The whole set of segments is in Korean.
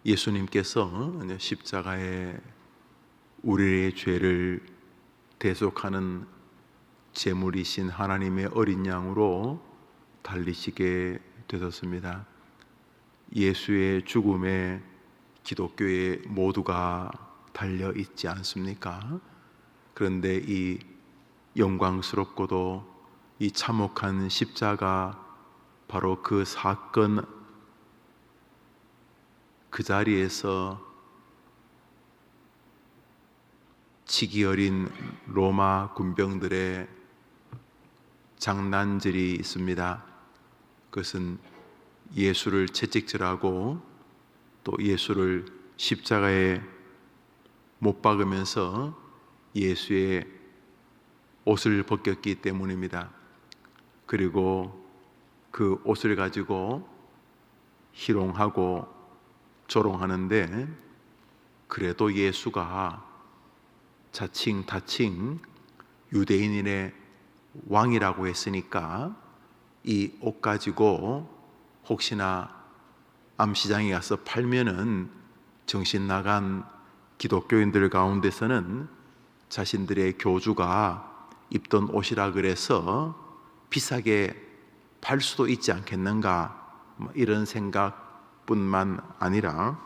예수님께서 십자가에 우리의 죄를 대속하는 제물이신 하나님의 어린 양으로 달리시게 되셨습니다. 예수의 죽음에 기독교의 모두가 달려 있지 않습니까? 그런데 이 영광스럽고도 이 참혹한 십자가, 바로 그 사건, 그 자리에서 치기 어린 로마 군병들의 장난질이 있습니다. 그것은 예수를 채찍질하고 또 예수를 십자가에 못 박으면서 예수의 옷을 벗겼기 때문입니다. 그리고 그 옷을 가지고 희롱하고 조롱하는데, 그래도 예수가 자칭 타칭 유대인의 왕이라고 했으니까 이 옷 가지고 혹시나 암시장에 가서 팔면은 정신 나간 기독교인들 가운데서는 자신들의 교주가 입던 옷이라 그래서 비싸게 팔 수도 있지 않겠는가, 이런 생각뿐만 아니라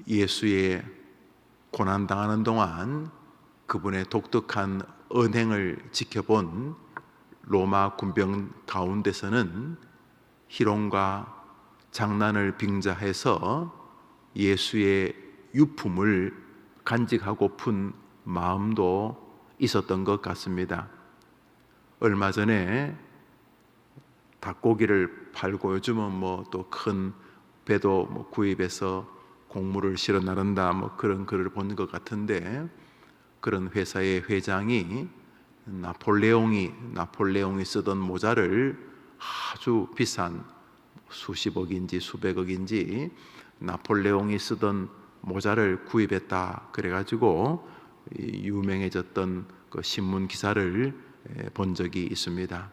예수의 고난당하는 동안 그분의 독특한 언행을 지켜본 로마 군병 가운데서는 희롱과 장난을 빙자해서 예수의 유품을 간직하고픈 마음도 있었던 것 같습니다. 얼마 전에 닭고기를 팔고, 요즘은 뭐 또 큰 배도 구입해서 곡물을 실어 나른다, 그런 글을 본 것 같은데, 그런 회사의 회장이 나폴레옹이 쓰던 모자를 아주 비싼 수십억인지 수백억인지 나폴레옹이 쓰던 모자를 구입했다 그래가지고 유명해졌던 그 신문 기사를 본 적이 있습니다.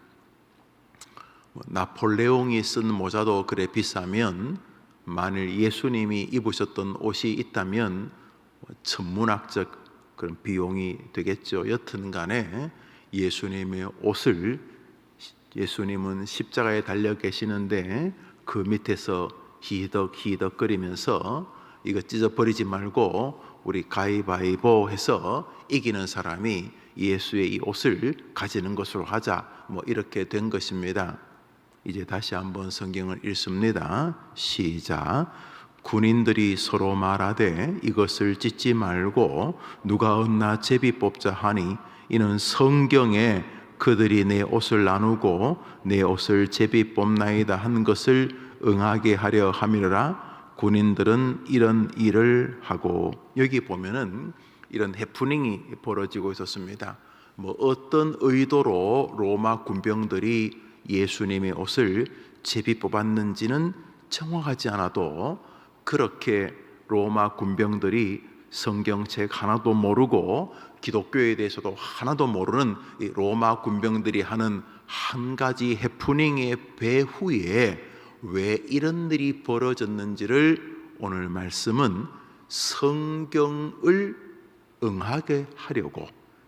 나폴레옹이 쓴 모자도 그래 비싸면, 만일 예수님이 입으셨던 옷이 있다면 천문학적 그런 비용이 되겠죠. 여튼 간에 예수님의 옷을, 예수님은 십자가에 달려 계시는데 그 밑에서 히덕히덕거리면서 이거 찢어버리지 말고 우리 가위바위보 해서 이기는 사람이 예수의 이 옷을 가지는 것으로 하자, 이렇게 된 것입니다. 이제 다시 한번 성경을 읽습니다. 시작. 군인들이 서로 말하되 이것을 찢지 말고 누가 얻나 제비 뽑자 하니, 이는 성경에 그들이 내 옷을 나누고 내 옷을 제비 뽑나이다 한 것을 응하게 하려 함이라. 군인들은 이런 일을 하고, 여기 보면은 이런 해프닝이 벌어지고 있었습니다. 어떤 의도로 로마 군병들이 예수님의 옷을 제비 뽑았는지는 정확하지 않아도, 그렇게 로마 군병들이 성경책 하나도 모르고 기독교에 대해서도 하나도 모르는 이 로마 군병들이 하는 한 가지 해프닝의 배후에 왜 이런 일이 벌어졌는지를 오늘 말씀은 성경을 응하게 하려고,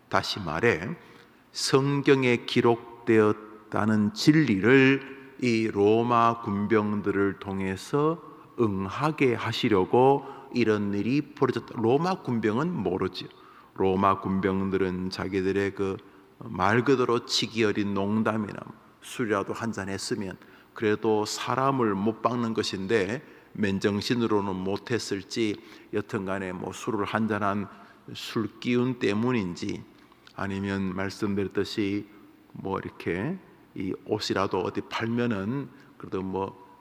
다시 말해 성경에 기록되었다는 진리를 이 로마 군병들을 통해서 응하게 하시려고 이런 일이 벌어졌다. 로마 군병은 모르죠. 로마 군병들은 자기들의 그 말 그대로 치기 어린 농담이나 술이라도 한잔 했으면 그래도 사람을 못 박는 것인데 맨정신으로는 못했을지, 여튼간에 술을 한잔한 술 기운 때문인지, 아니면 말씀드렸듯이 이렇게 이 옷이라도 어디 팔면은 그래도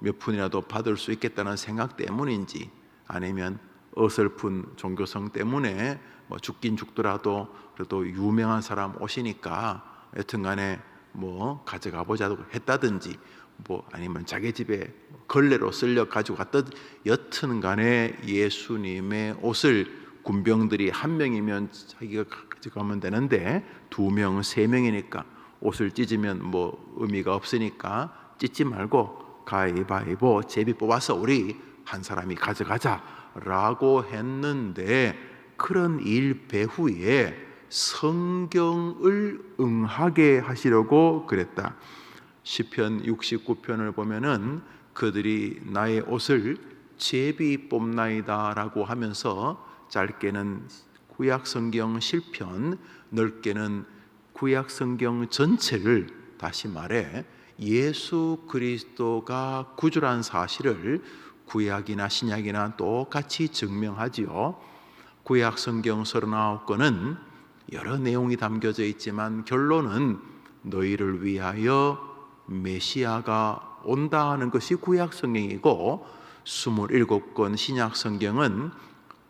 몇 푼이라도 받을 수 있겠다는 생각 때문인지, 아니면 어설픈 종교성 때문에 죽긴 죽더라도 그래도 유명한 사람 옷이니까 여튼간에 가져가 보자고 했다든지, 아니면 자기 집에 걸레로 쓸려 가지고 갔던, 여튼간에 예수님의 옷을 군병들이 한 명이면 자기가 가져가면 되는데 두 명, 세 명이니까 옷을 찢으면 의미가 없으니까 찢지 말고 가위바위보 제비 뽑아서 우리 한 사람이 가져가자라고 했는데, 그런 일 배후에 성경을 응하게 하시려고 그랬다. 시편 69편을 보면은 그들이 나의 옷을 제비 뽑나이다 라고 하면서, 짧게는 구약성경 시편, 넓게는 구약성경 전체를, 다시 말해 예수 그리스도가 구주란 사실을 구약이나 신약이나 똑같이 증명하지요. 구약성경 39권은 여러 내용이 담겨져 있지만 결론은 너희를 위하여 메시아가 온다는 것이 구약성경이고, 27권 신약성경은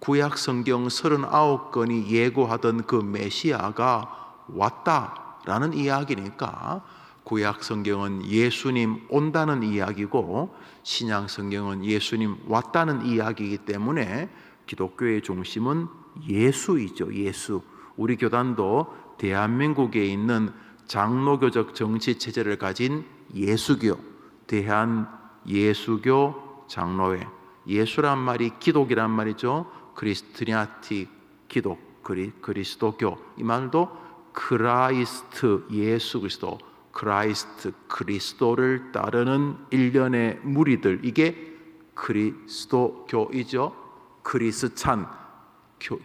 구약성경 39권이 예고하던 그 메시아가 왔다라는 이야기니까, 구약성경은 예수님 온다는 이야기고 신약성경은 예수님 왔다는 이야기이기 때문에 기독교의 중심은 예수이죠. 예수. 우리 교단도 대한민국에 있는 장로교적 정치체제를 가진 예수교, 대한예수교 장로회. 예수란 말이 기독이란 말이죠. 크리스티니아티, 기독, 그리스도교. 이 말도 크라이스트, 예수 그리스도, 크라이스트, 그리스도를 따르는 일련의 무리들, 이게 그리스도교이죠. 크리스찬,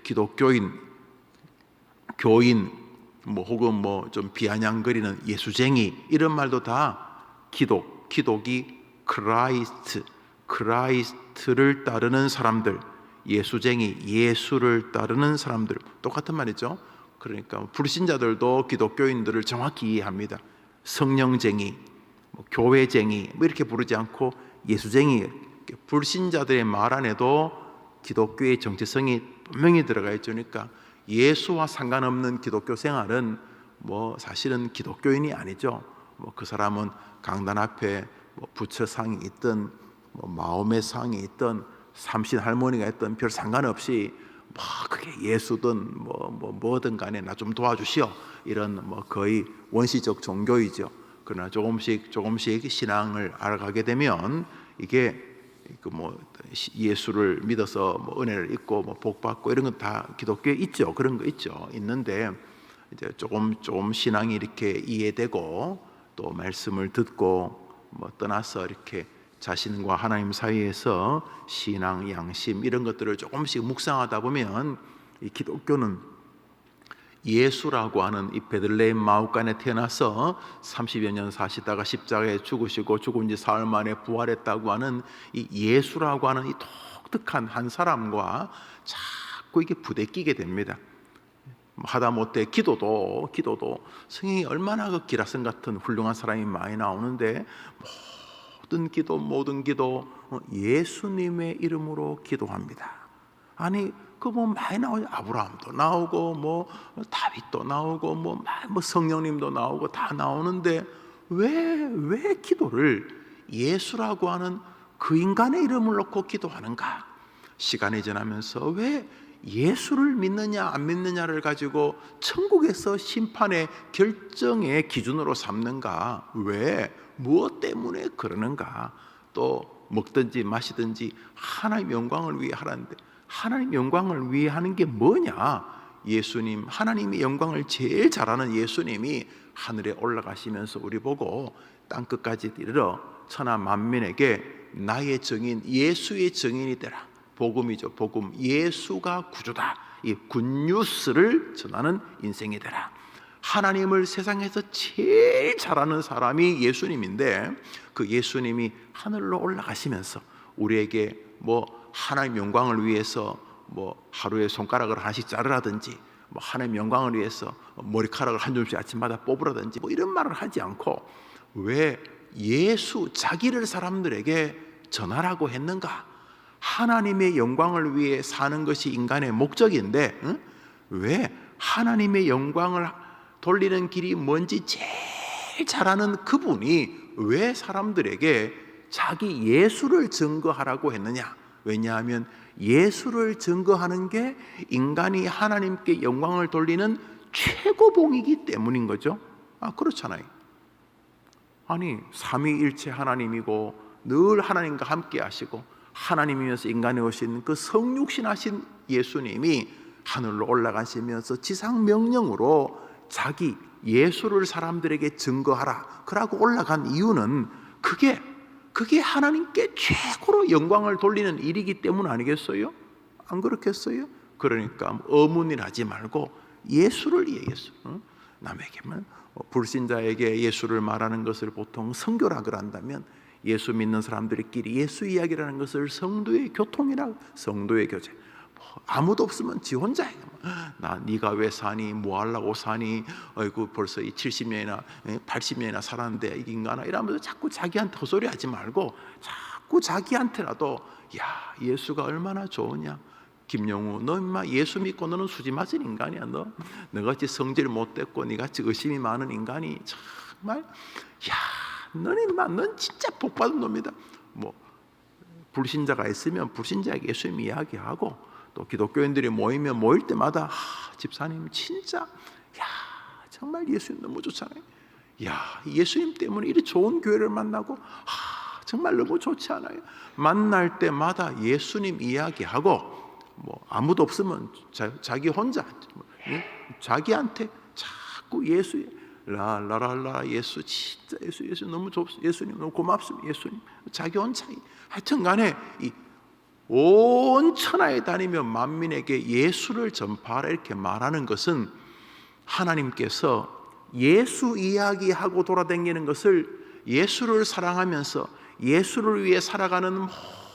기독교인, 교인, 혹은 좀 비아냥거리는 예수쟁이, 이런 말도 다 기독이 크라이스트를 따르는 사람들, 예수쟁이, 예수를 따르는 사람들, 똑같은 말이죠. 그러니까 불신자들도 기독교인들을 정확히 이해합니다. 성령쟁이, 교회쟁이 이렇게 부르지 않고 예수쟁이, 불신자들의 말 안에도 기독교의 정체성이 분명히 들어가 있죠. 그러니까 예수와 상관없는 기독교 생활은 사실은 기독교인이 아니죠. 그 사람은 강단 앞에 부처상이 있든 마음의 상이 있든 삼신 할머니가 있든 별 상관없이 그게 예수든 뭐든 간에 나 좀 도와주시오, 이런 거의 원시적 종교이죠. 그러나 조금씩 신앙을 알아가게 되면 이게 예수를 믿어서 은혜를 입고 복 받고 이런 건 다 기독교에 있죠. 그런 거 있죠. 있는데 이제 조금 신앙이 이렇게 이해되고 또 말씀을 듣고 떠나서 이렇게 자신과 하나님 사이에서 신앙, 양심 이런 것들을 조금씩 묵상하다 보면, 이 기독교는 예수라고 하는 이 베들레헴 마우간에 태어나서 30여 년 사시다가 십자가에 죽으시고 죽은 지 사흘 만에 부활했다고 하는 이 예수라고 하는 이 독특한 한 사람과 자꾸 이게 부대끼게 됩니다. 하다못해 기도도 성경이 얼마나 그 기라성 같은 훌륭한 사람이 많이 나오는데, 모든 기도 예수님의 이름으로 기도합니다. 아니 많이 나오죠. 아브라함도 나오고 다윗도 나오고 성령님도 나오고 다 나오는데, 왜 기도를 예수라고 하는 그 인간의 이름을 놓고 기도하는가? 시간이 지나면서 왜 예수를 믿느냐 안 믿느냐를 가지고 천국에서 심판의 결정의 기준으로 삼는가? 왜? 무엇 때문에 그러는가? 또 먹든지 마시든지 하나님 영광을 위해 하라는데, 하나님 영광을 위해 하는 게 뭐냐? 예수님, 하나님의 영광을 제일 잘하는 예수님이 하늘에 올라가시면서 우리 보고 땅끝까지 이르러 천하 만민에게 나의 증인, 예수의 증인이 되라. 복음이죠. 복음. 예수가 구주다. 이 굿뉴스를 전하는 인생이 되라. 하나님을 세상에서 제일 잘하는 사람이 예수님인데, 그 예수님이 하늘로 올라가시면서 우리에게 하나님 영광을 위해서 하루에 손가락을 하나씩 자르라든지, 하나님 영광을 위해서 머리카락을 한 줌씩 아침마다 뽑으라든지 이런 말을 하지 않고, 왜 예수 자기를 사람들에게 전하라고 했는가? 하나님의 영광을 위해 사는 것이 인간의 목적인데, 왜 하나님의 영광을 돌리는 길이 뭔지 제일 잘하는 그분이 왜 사람들에게 자기 예수를 증거하라고 했느냐? 왜냐하면 예수를 증거하는 게 인간이 하나님께 영광을 돌리는 최고봉이기 때문인 거죠. 그렇잖아요. 아니 삼위일체 하나님이고 늘 하나님과 함께 하시고 하나님이면서 인간에 오신 그 성육신 하신 예수님이 하늘로 올라가시면서 지상 명령으로 자기 예수를 사람들에게 증거하라 그러고 올라간 이유는 그게 하나님께 최고로 영광을 돌리는 일이기 때문 아니겠어요? 안 그렇겠어요? 그러니까 어문이라지 말고 예수를 예수. 남에게만 불신자에게 예수를 말하는 것을 보통 선교라 그런다면 예수 믿는 사람들끼리 예수 이야기라는 것을 성도의 교통이라, 성도의 교제. 아무도 없으면 지 혼자 해. 나 네가 왜 사니? 뭐 하려고 사니? 아이고 벌써 이 70년이나 80년이나 살았는데 이 인간아 이러면서 자꾸 자기한테 헛소리하지 말고 자꾸 자기한테라도 야 예수가 얼마나 좋으냐. 김영우 너 임마 예수 믿고 너는 수지 맞은 인간이야. 너같이 성질 못됐고 네같이 의심이 많은 인간이 정말 야 너는 임마 넌 진짜 복받은 놈이다. 뭐 불신자가 있으면 불신자에게 예수님 이야기하고 또 기독교인들이 모이면 모일 때마다 집사님 진짜 야 정말 예수님 너무 좋잖아요. 야 예수님 때문에 이렇게 좋은 교회를 만나고 정말 너무 좋지 않아요? 만날 때마다 예수님 이야기하고 뭐 아무도 없으면 자기 혼자 자기한테 자꾸 예수 라라라라 예수 진짜 예수 너무 좋습니다. 예수님 너무 고맙습니다. 예수님 자기 혼자 하여튼간에 온 천하에 다니며 만민에게 예수를 전파하라 이렇게 말하는 것은 하나님께서 예수 이야기하고 돌아다니는 것을 예수를 사랑하면서 예수를 위해 살아가는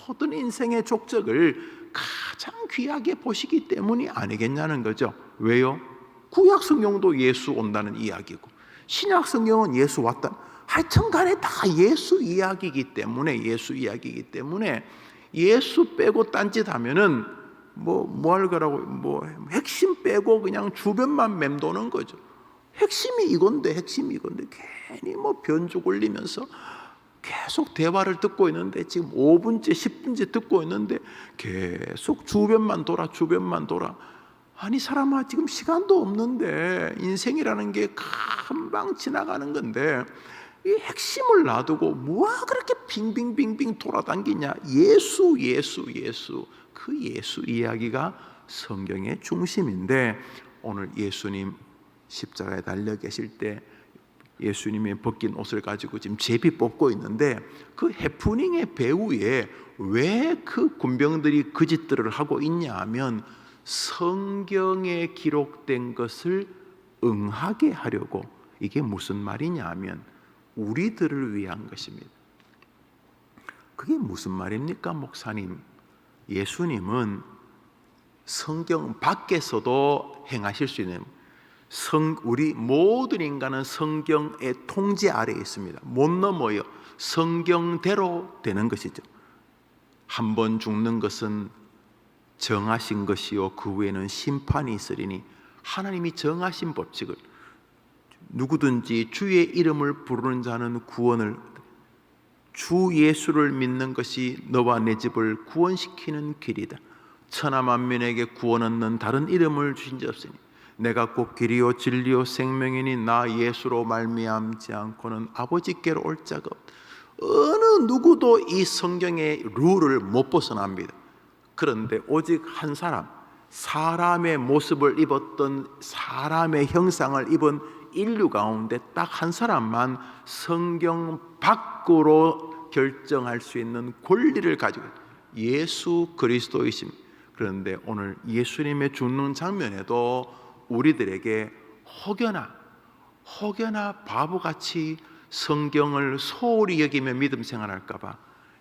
모든 인생의 족적을 가장 귀하게 보시기 때문이 아니겠냐는 거죠. 왜요? 구약 성경도 예수 온다는 이야기고 신약 성경은 예수 왔다. 하여튼 간에 다 예수 이야기이기 때문에 예수 빼고 딴짓하면은 뭐 할 거라고 뭐 핵심 빼고 그냥 주변만 맴도는 거죠. 핵심이 이건데 괜히 뭐 변죽 올리면서 계속 대화를 듣고 있는데 지금 5분째 10분째 듣고 있는데 계속 주변만 돌아 아니 사람아 지금 시간도 없는데 인생이라는 게 금방 지나가는 건데 이 핵심을 놔두고 뭐가 그렇게 빙빙빙빙 돌아다니냐. 예수 그 예수 이야기가 성경의 중심인데 오늘 예수님 십자가에 달려 계실 때 예수님의 벗긴 옷을 가지고 지금 제비 뽑고 있는데 그 해프닝의 배후에 왜 그 군병들이 그 짓들을 하고 있냐 하면 성경에 기록된 것을 응하게 하려고. 이게 무슨 말이냐 하면 우리들을 위한 것입니다. 그게 무슨 말입니까 목사님? 예수님은 성경 밖에서도 행하실 수 있는 우리 모든 인간은 성경의 통제 아래에 있습니다. 못 넘어요. 성경대로 되는 것이죠. 한 번 죽는 것은 정하신 것이요 그 후에는 심판이 있으리니 하나님이 정하신 법칙을 누구든지 주의 이름을 부르는 자는 구원을 주 예수를 믿는 것이 너와 내 집을 구원시키는 길이다. 천하 만민에게 구원 얻는 다른 이름을 주신 자 없으니 내가 곧 길이요 진리요 생명이니 나 예수로 말미암지 않고는 아버지께로 올 자가 없다. 어느 누구도 이 성경의 룰을 못 벗어납니다. 그런데 오직 한 사람, 사람의 모습을 입었던 사람의 형상을 입은 인류 가운데 딱 한 사람만 성경 밖으로 결정할 수 있는 권리를 가지고 예수 그리스도이십니다. 그런데 오늘 예수님의 죽는 장면에도 우리들에게 혹여나 바보같이 성경을 소홀히 여기며 믿음 생활할까 봐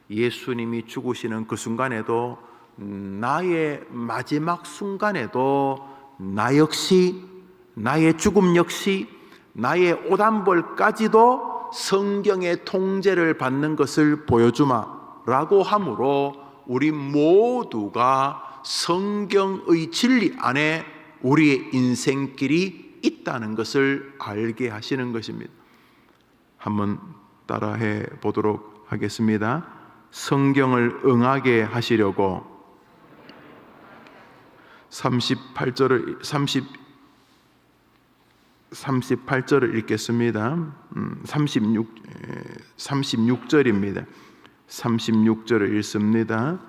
예수님이 죽으시는 그 순간에도 나의 마지막 순간에도 나 역시 나의 죽음 역시 나의 오단벌까지도 성경의 통제를 받는 것을 보여주마 라고 함으로 우리 모두가 성경의 진리 안에 우리의 인생길이 있다는 것을 알게 하시는 것입니다. 한번 따라해 보도록 하겠습니다. 성경을 응하게 하시려고 38절을 읽겠습니다. 36절입니다. 36절을 읽습니다.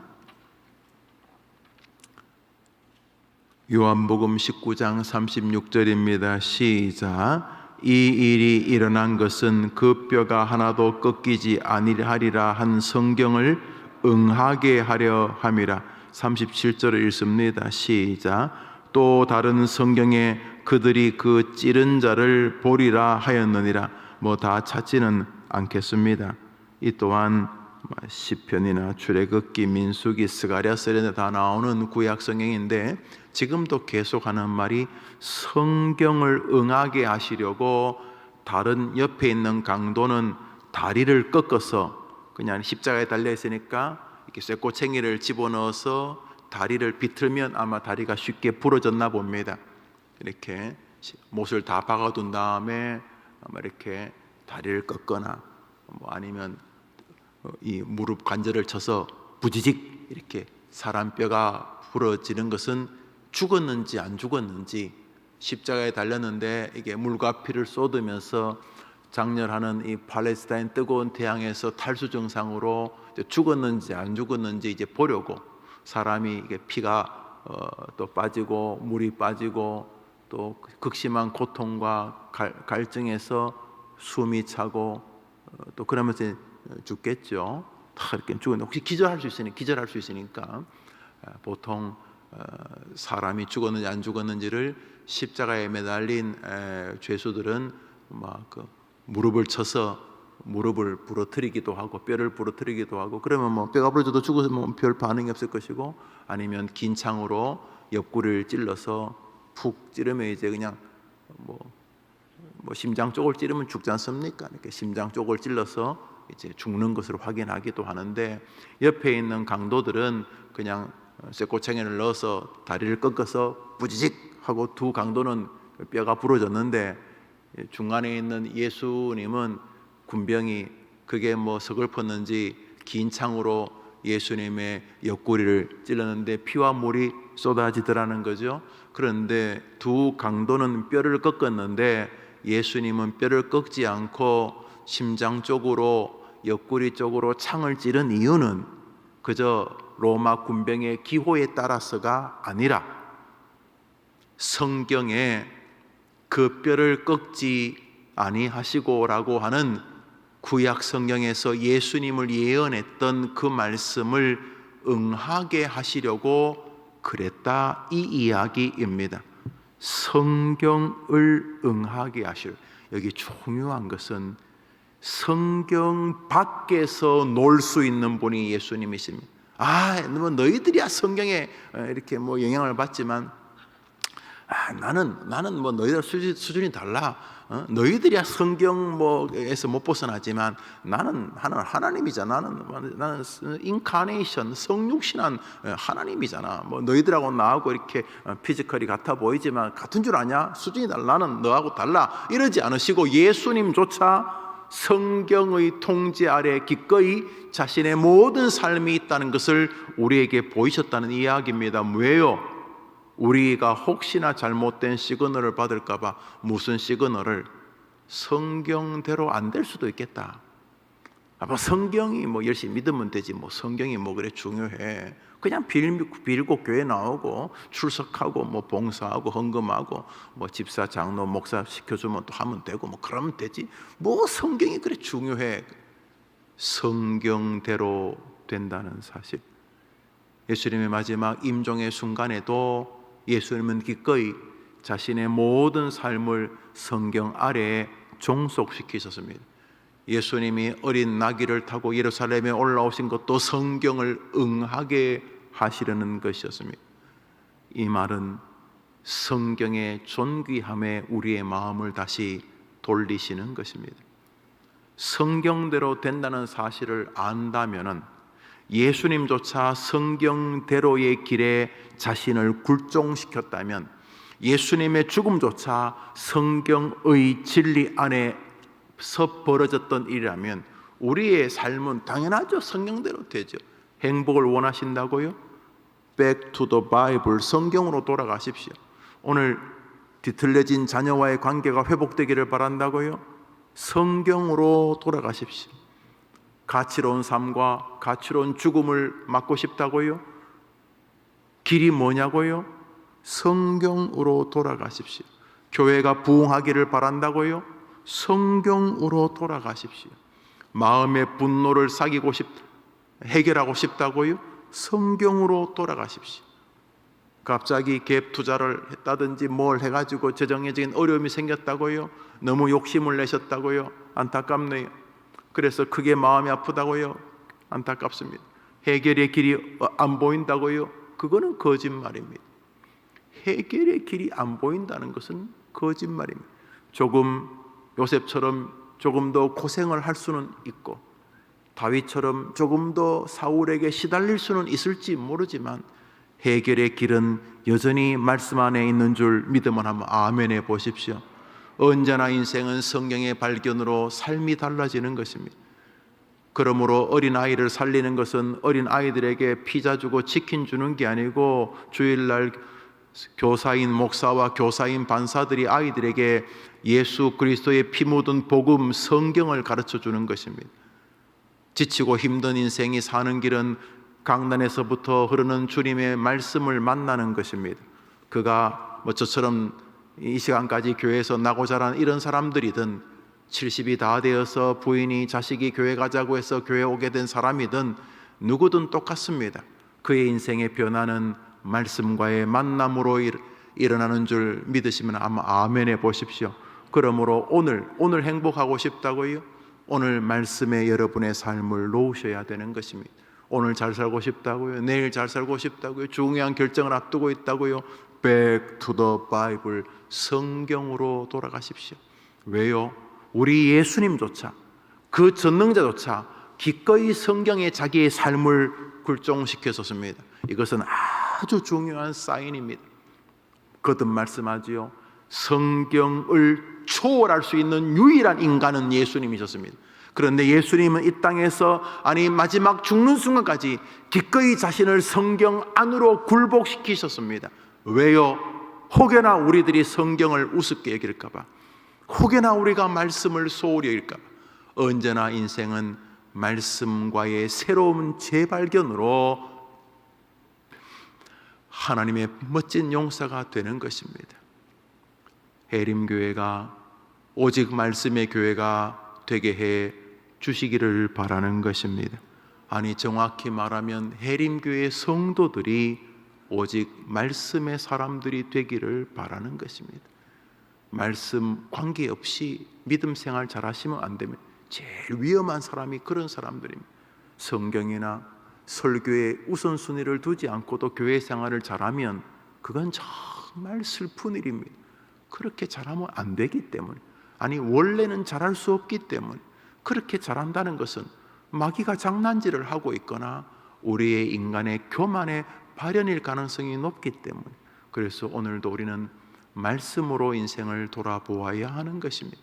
요한복음 19장 36절입니다. 시작. 이 일이 일어난 것은 그 뼈가 하나도 꺾이지 아니하리라 한 성경을 응하게 하려 함이라. 37절을 읽습니다. 시작. 또 다른 성경에 그들이 그 찌른 자를 보리라 하였느니라. 다 찾지는 않겠습니다. 이 또한 시편이나 출애굽기, 민수기, 스가랴서 이런 데 다 나오는 구약 성경인데, 지금도 계속하는 말이 성경을 응하게 하시려고 다른 옆에 있는 강도는 다리를 꺾어서, 그냥 십자가에 달려 있으니까 이렇게 쇠꼬챙이를 집어넣어서 다리를 비틀면 아마 다리가 쉽게 부러졌나 봅니다. 이렇게 못을 다 박아둔 다음에 아마 이렇게 다리를 꺾거나 아니면 이 무릎 관절을 쳐서 부지직 이렇게 사람 뼈가 부러지는 것은 죽었는지 안 죽었는지, 십자가에 달렸는데 이게 물과 피를 쏟으면서 장렬하는 이 팔레스타인 뜨거운 태양에서 탈수 증상으로 죽었는지 안 죽었는지 이제 보려고 사람이 이게 피가 또 빠지고 물이 빠지고 또 극심한 고통과 갈증에서 숨이 차고 또 그러면서 죽겠죠. 다 이렇게 죽었는데 혹시 기절할 수 있으니까 보통 사람이 죽었는지 안 죽었는지를 십자가에 매달린 죄수들은 막 무릎을 쳐서 무릎을 부러뜨리기도 하고 뼈를 부러뜨리기도 하고, 그러면 뼈가 부러져도 죽어서 별 반응이 없을 것이고, 아니면 긴 창으로 옆구리를 찔러서 푹 찌르면 이제 그냥 심장 쪽을 찌르면 죽지 않습니까? 이렇게 심장 쪽을 찔러서 이제 죽는 것으로 확인하기도 하는데, 옆에 있는 강도들은 그냥 쇠꼬챙이를 넣어서 다리를 꺾어서 부지직 하고 두 강도는 뼈가 부러졌는데, 중간에 있는 예수님은 군병이 그게 서글펐는지 긴 창으로 예수님의 옆구리를 찔렀는데 피와 물이 쏟아지더라는 거죠. 그런데 두 강도는 뼈를 꺾었는데 예수님은 뼈를 꺾지 않고 심장 쪽으로 옆구리 쪽으로 창을 찌른 이유는 그저 로마 군병의 기호에 따라서가 아니라 성경에 그 뼈를 꺾지 아니하시고라고 하는 구약 성경에서 예수님을 예언했던 그 말씀을 응하게 하시려고 그랬다, 이 이야기입니다. 성경을 응하게 하실, 여기 중요한 것은 성경 밖에서 놀 수 있는 분이 예수님이십니다. 너희들이야 성경에 이렇게 영향을 받지만 나는 너희들 수준이 달라. 너희들이야 성경에서 못 벗어나지만 나는 하나님이잖아. 나는 인카네이션, 성육신한 하나님이잖아. 너희들하고 나하고 이렇게 피지컬이 같아 보이지만 같은 줄 아냐? 수준이 달라. 나는 너하고 달라. 이러지 않으시고 예수님조차 성경의 통제 아래 기꺼이 자신의 모든 삶이 있다는 것을 우리에게 보이셨다는 이야기입니다. 왜요? 우리가 혹시나 잘못된 시그널을 받을까 봐. 무슨 시그널을? 성경대로 안 될 수도 있겠다. 성경이 열심히 믿으면 되지, 성경이 그래 중요해. 그냥 빌고 교회 나오고 출석하고 봉사하고 헌금하고 집사 장로 목사 시켜주면 또 하면 되고 그러면 되지. 성경이 그래 중요해. 성경대로 된다는 사실. 예수님의 마지막 임종의 순간에도 예수님은 기꺼이 자신의 모든 삶을 성경 아래에 종속시키셨습니다. 예수님이 어린 나귀를 타고 예루살렘에 올라오신 것도 성경을 응하게 하시려는 것이었습니다. 이 말은 성경의 존귀함에 우리의 마음을 다시 돌리시는 것입니다. 성경대로 된다는 사실을 안다면은 예수님조차 성경대로의 길에 자신을 굴종시켰다면, 예수님의 죽음조차 성경의 진리 안에서 벌어졌던 일이라면 우리의 삶은 당연하죠. 성경대로 되죠. 행복을 원하신다고요? Back to the Bible, 성경으로 돌아가십시오. 오늘 뒤틀려진 자녀와의 관계가 회복되기를 바란다고요? 성경으로 돌아가십시오. 가치로운 삶과 가치로운 죽음을 맞고 싶다고요? 길이 뭐냐고요? 성경으로 돌아가십시오. 교회가 부흥하기를 바란다고요? 성경으로 돌아가십시오. 마음의 분노를 해결하고 싶다고요? 성경으로 돌아가십시오. 갑자기 갭 투자를 했다든지 뭘 해가지고 재정적인 어려움이 생겼다고요? 너무 욕심을 내셨다고요? 안타깝네요. 그래서 크게 마음이 아프다고요? 안타깝습니다. 해결의 길이 안 보인다고요? 그거는 거짓말입니다. 해결의 길이 안 보인다는 것은 거짓말입니다. 요셉처럼 조금 더 고생을 할 수는 있고, 다윗처럼 조금 더 사울에게 시달릴 수는 있을지 모르지만, 해결의 길은 여전히 말씀 안에 있는 줄 믿으면 한번 아멘 해 보십시오. 언제나 인생은 성경의 발견으로 삶이 달라지는 것입니다. 그러므로 어린아이를 살리는 것은 어린아이들에게 피자 주고 치킨 주는 게 아니고, 주일날 교사인 목사와 교사인 반사들이 아이들에게 예수 그리스도의 피 묻은 복음 성경을 가르쳐 주는 것입니다. 지치고 힘든 인생이 사는 길은 강단에서부터 흐르는 주님의 말씀을 만나는 것입니다. 그가 저처럼 이 시간까지 교회에서 나고 자란 이런 사람들이든, 70이 다 되어서 부인이 자식이 교회 가자고 해서 교회 오게 된 사람이든 누구든 똑같습니다. 그의 인생의 변화는 말씀과의 만남으로 일어나는 줄 믿으시면 아마 아멘 해 보십시오. 그러므로 오늘 행복하고 싶다고요? 오늘 말씀에 여러분의 삶을 놓으셔야 되는 것입니다. 오늘 잘 살고 싶다고요? 내일 잘 살고 싶다고요? 중요한 결정을 앞두고 있다고요? Back to the Bible, 성경으로 돌아가십시오. 왜요? 우리 예수님조차, 그 전능자조차 기꺼이 성경에 자기의 삶을 굴종시켰었습니다. 이것은 아주 중요한 사인입니다. 거듭 말씀하지요. 성경을 초월할 수 있는 유일한 인간은 예수님이셨습니다. 그런데 예수님은 이 땅에서 마지막 죽는 순간까지 기꺼이 자신을 성경 안으로 굴복시키셨습니다. 왜요? 혹여나 우리들이 성경을 우습게 여길까 봐, 혹여나 우리가 말씀을 소홀히 여길까 봐. 언제나 인생은 말씀과의 새로운 재발견으로 하나님의 멋진 용사가 되는 것입니다. 해림교회가 오직 말씀의 교회가 되게 해 주시기를 바라는 것입니다. 정확히 말하면 해림교회 성도들이 오직 말씀의 사람들이 되기를 바라는 것입니다. 말씀 관계없이 믿음 생활 잘하시면 안 됩니다. 제일 위험한 사람이 그런 사람들입니다. 성경이나 설교에 우선순위를 두지 않고도 교회 생활을 잘하면 그건 정말 슬픈 일입니다. 그렇게 잘하면 안 되기 때문에, 원래는 잘할 수 없기 때문에, 그렇게 잘한다는 것은 마귀가 장난질을 하고 있거나 우리의 인간의 교만의 발현일 가능성이 높기 때문에, 그래서 오늘도 우리는 말씀으로 인생을 돌아보아야 하는 것입니다.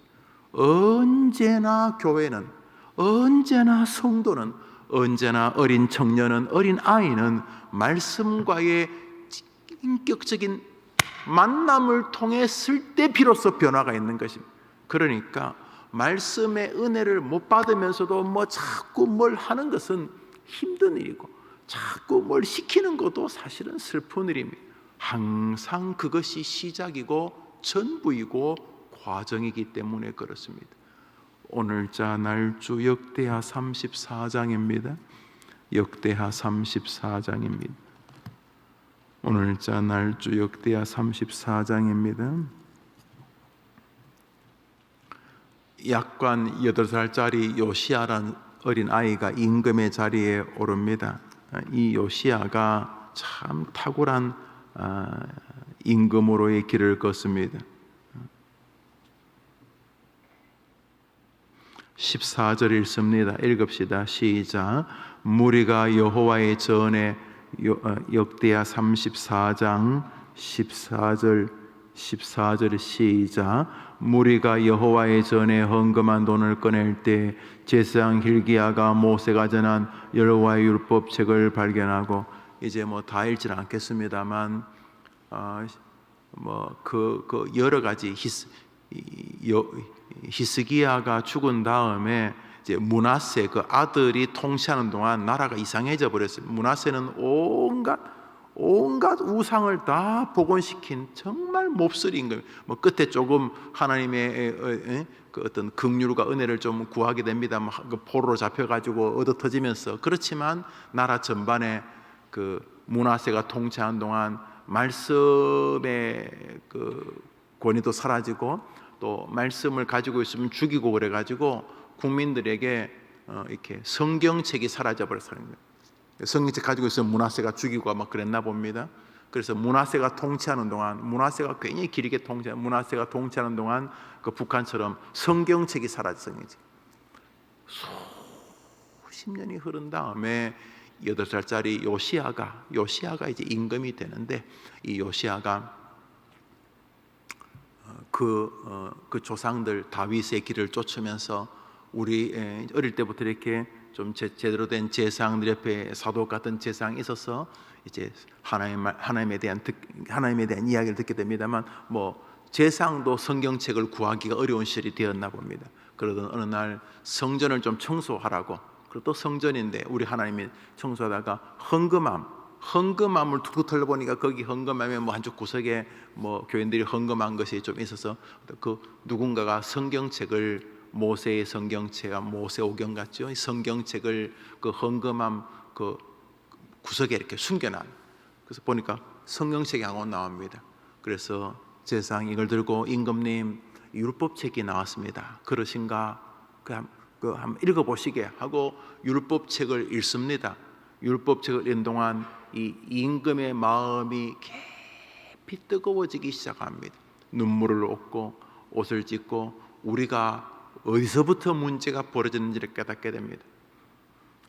언제나 교회는, 언제나 성도는, 언제나 어린 청년은, 어린 아이는 말씀과의 인격적인 만남을 통했을 때 비로소 변화가 있는 것입니다. 그러니까 말씀의 은혜를 못 받으면서도 자꾸 뭘 하는 것은 힘든 일이고, 자꾸 뭘 시키는 것도 사실은 슬픈 일입니다. 항상 그것이 시작이고 전부이고 과정이기 때문에 그렇습니다. 오늘자 날주 역대하 34장입니다. 역대하 34장입니다. 오늘자 날주 역대하 34장입니다. 약관 8살짜리 요시아라는 어린 아이가 임금의 자리에 오릅니다. 이 요시아가 참 탁월한 임금으로의 길을 걷습니다. 14절 읽습니다. 읽읍시다. 시작. 무리가 여호와의 전에, 역대하 34장 14절 시작. 무리가 여호와의 전에 헌금한 돈을 꺼낼 때 제사장 hil기야가 모세가 전한 여호와의 율법책을 발견하고, 이제 다 읽지는 않겠습니다만 여러 가지 히스기야가 죽은 다음에 이제 므낫세 그 아들이 통치하는 동안 나라가 이상해져 버렸어요. 므낫세는 온갖 우상을 다 복원시킨 정말 몹쓸인 거예요. 뭐 끝에 조금 하나님의 그 어떤 긍휼과 은혜를 좀 구하게 됩니다. 그 포로로 잡혀가지고 얻어터지면서. 그렇지만 나라 전반에 그 므낫세가 통치하는 동안 말씀의 그 권위도 사라지고 또 말씀을 가지고 있으면 죽이고 그래가지고 국민들에게 이렇게 성경책이 사라져 버렸어요. 성경책 가지고 있으면 므낫세가 죽이고 막 그랬나 봅니다. 그래서 므낫세가 통치하는 동안, 므낫세가 굉장히 길게 므낫세가 통치하는 동안 그 북한처럼 성경책이 사라졌어요. 수십 년이 흐른 다음에 8살짜리 요시아가 이제 임금이 되는데, 이 요시아가 그 조상들 다윗의 길을 쫓으면서 우리 어릴 때부터 이렇게 좀 제대로 된 제사장들 옆에 사독 같은 제사장이 있어서 이제 하나님에 대한 이야기를 듣게 됩니다만, 뭐 제사장도 성경책을 구하기가 어려운 시절이 되었나 봅니다. 그러던 어느 날 성전을 좀 청소하라고, 그리고 또 성전인데 우리 하나님이 청소하다가 헌금함을 툭툭 털어보니까 거기 헌금함에 뭐 한쪽 구석에 뭐 교인들이 헌금한 것이 좀 있어서 그 누군가가 성경책을, 모세의 성경책, 모세오경 같죠? 성경책을 그 헌금함 그 구석에 이렇게 숨겨놔. 그래서 보니까 성경책이 하고 나옵니다. 그래서 제사장이 이걸 들고, 임금님 율법책이 나왔습니다. 그러신가? 한번 읽어보시게 하고 율법책을 읽습니다. 율법책을 읽는 동안 이 임금의 마음이 깊이 뜨거워지기 시작합니다. 눈물을 얻고 옷을 찢고 우리가 어디서부터 문제가 벌어졌는지를 깨닫게 됩니다.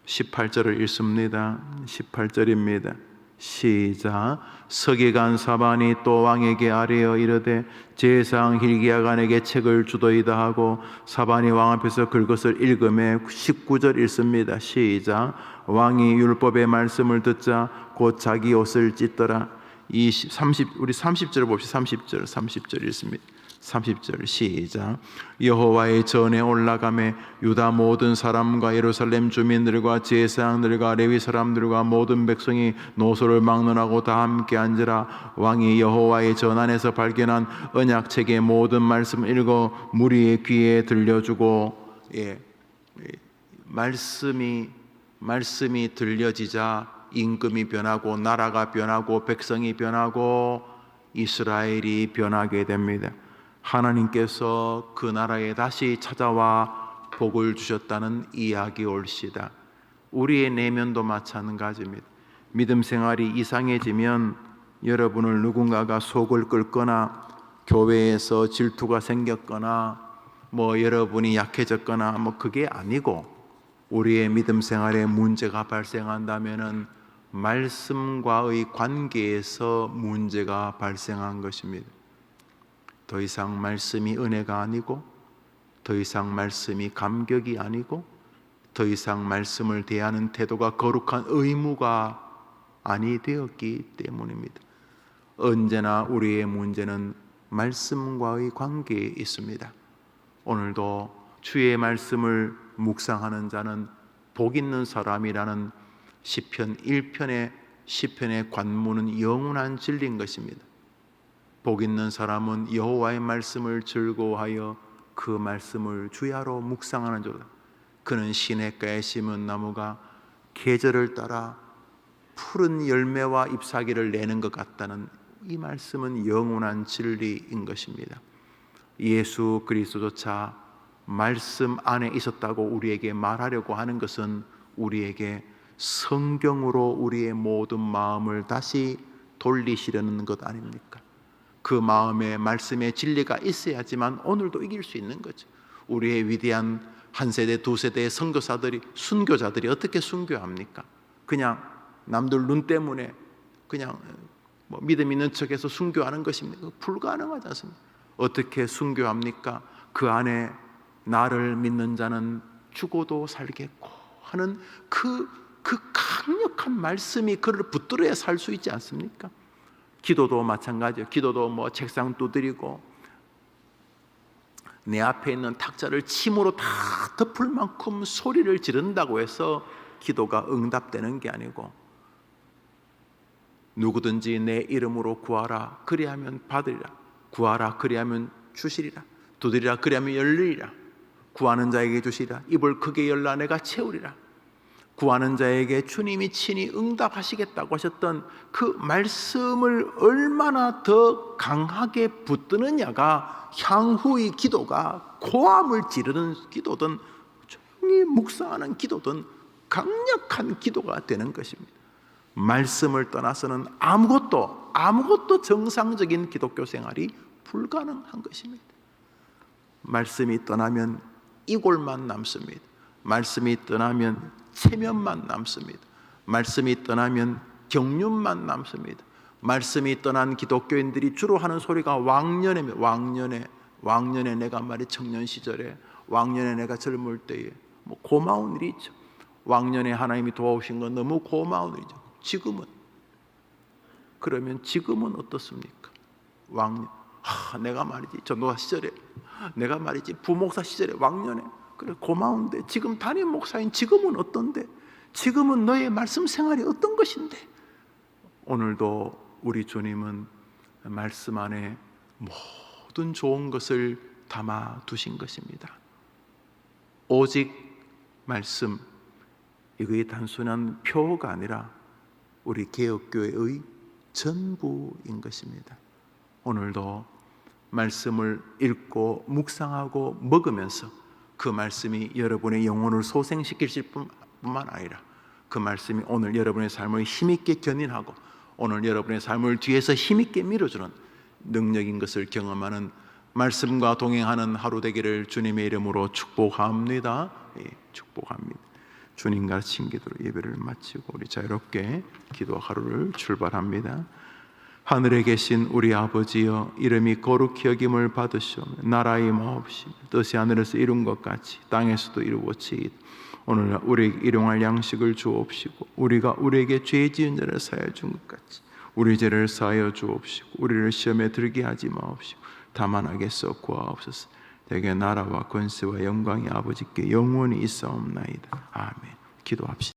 18절을 읽습니다. 18절입니다. 시작. 서기관 사반이 또 왕에게 아뢰어 이르되 제사장 hil기야간에게 책을 주도이다 하고, 사반이 왕 앞에서 그것을 읽음에 19절 읽습니다. 시작. 왕이 율법의 말씀을 듣자 곧 자기 옷을 찢더라. 우리 30절을 봅시다. 30절 읽습니다. 30절 시작. 여호와의 전에 올라가매 유다 모든 사람과 예루살렘 주민들과 제사장들과 레위 사람들과 모든 백성이 노소를 막론하고 다 함께 앉으라. 왕이 여호와의 전 안에서 발견한 언약책의 모든 말씀을 읽어 무리의 귀에 들려주고, 말씀이 들려지자 임금이 변하고 나라가 변하고 백성이 변하고 이스라엘이 변하게 됩니다. 하나님께서 그 나라에 다시 찾아와 복을 주셨다는 이야기 올시다. 우리의 내면도 마찬가지입니다. 믿음 생활이 이상해지면 여러분을 누군가가 속을 끓거나 교회에서 질투가 생겼거나 뭐 여러분이 약해졌거나 뭐 그게 아니고, 우리의 믿음 생활에 문제가 발생한다면은 말씀과의 관계에서 문제가 발생한 것입니다. 더 이상 말씀이 은혜가 아니고, 더 이상 말씀이 감격이 아니고, 더 이상 말씀을 대하는 태도가 거룩한 의무가 아니 되었기 때문입니다. 언제나 우리의 문제는 말씀과의 관계에 있습니다. 오늘도 주의 말씀을 묵상하는 자는 복 있는 사람이라는 시편 1편의 시편의 관문은 영원한 진리인 것입니다. 복 있는 사람은 여호와의 말씀을 즐거워하여 그 말씀을 주야로 묵상하는 자다. 그는 시냇가에 심은 나무가 계절을 따라 푸른 열매와 잎사귀를 내는 것 같다는 이 말씀은 영원한 진리인 것입니다. 예수 그리스도조차 말씀 안에 있었다고 우리에게 말하려고 하는 것은 우리에게 성경으로 우리의 모든 마음을 다시 돌리시려는 것 아닙니까? 그 마음에 말씀의 진리가 있어야지만 오늘도 이길 수 있는 거죠. 우리의 위대한 한 세대, 두 세대의 선교사들이, 순교자들이 어떻게 순교합니까? 그냥 남들 눈 때문에 그냥 뭐 믿음 있는 척해서 순교하는 것입니까? 불가능하지 않습니까? 어떻게 순교합니까? 그 안에 나를 믿는 자는 죽어도 살겠고 하는 그 강력한 말씀이 그를 붙들어야 살 수 있지 않습니까? 기도도 마찬가지예요. 기도도 뭐 책상 두드리고 내 앞에 있는 탁자를 침으로 다 덮을 만큼 소리를 지른다고 해서 기도가 응답되는 게 아니고, 누구든지 내 이름으로 구하라 그리하면 받으리라, 구하라 그리하면 주시리라, 두드리라 그리하면 열리리라, 구하는 자에게 주시리라, 입을 크게 열라 내가 채우리라. 구하는 자에게 주님이 친히 응답하시겠다고 하셨던 그 말씀을 얼마나 더 강하게 붙드느냐가 향후의 기도가 고함을 지르는 기도든 조용히 묵상하는 기도든 강력한 기도가 되는 것입니다. 말씀을 떠나서는 아무것도 정상적인 기독교 생활이 불가능한 것입니다. 말씀이 떠나면 이골만 남습니다. 말씀이 떠나면 체면만 남습니다. 말씀이 떠나면 경륜만 남습니다. 말씀이 떠난 기독교인들이 주로 하는 소리가 왕년에 내가 말이 청년 시절에, 왕년에 내가 젊을 때에, 뭐 고마운 일이 있죠. 왕년에 하나님이 도와오신 건 너무 고마운 일이죠. 지금은 어떻습니까? 왕년, 내가 말이지 전도사 시절에, 내가 말이지 부목사 시절에, 왕년에 그래 고마운데, 지금 담임 목사인 지금은 어떤데? 지금은 너의 말씀 생활이 어떤 것인데? 오늘도 우리 주님은 말씀 안에 모든 좋은 것을 담아 두신 것입니다. 오직 말씀, 이거의 단순한 표가 아니라 우리 개혁교회의 전부인 것입니다. 오늘도 말씀을 읽고 묵상하고 먹으면서 그 말씀이 여러분의 영혼을 소생시킬 뿐만 아니라 그 말씀이 오늘 여러분의 삶을 힘있게 견인하고 오늘 여러분의 삶을 뒤에서 힘있게 밀어주는 능력인 것을 경험하는, 말씀과 동행하는 하루 되기를 주님의 이름으로 축복합니다. 축복합니다. 주님 가르친 기도로 예배를 마치고 우리 자유롭게 기도 하루를 출발합니다. 하늘에 계신 우리 아버지여, 이름이 거룩히 여김을 받으시오며 나라의 마옵시며 뜻이 하늘에서 이룬 것 같이 땅에서도 이루어지이다. 오늘 우리에게 일용할 양식을 주옵시고 우리가 우리에게 죄 지은 자를 사하여 준 것 같이 우리 죄를 사하여 주옵시고 우리를 시험에 들게 하지 마옵시고 다만 악에서 구하옵소서. 대개 나라와 권세와 영광이 아버지께 영원히 있사옵나이다. 아멘. 기도합시다.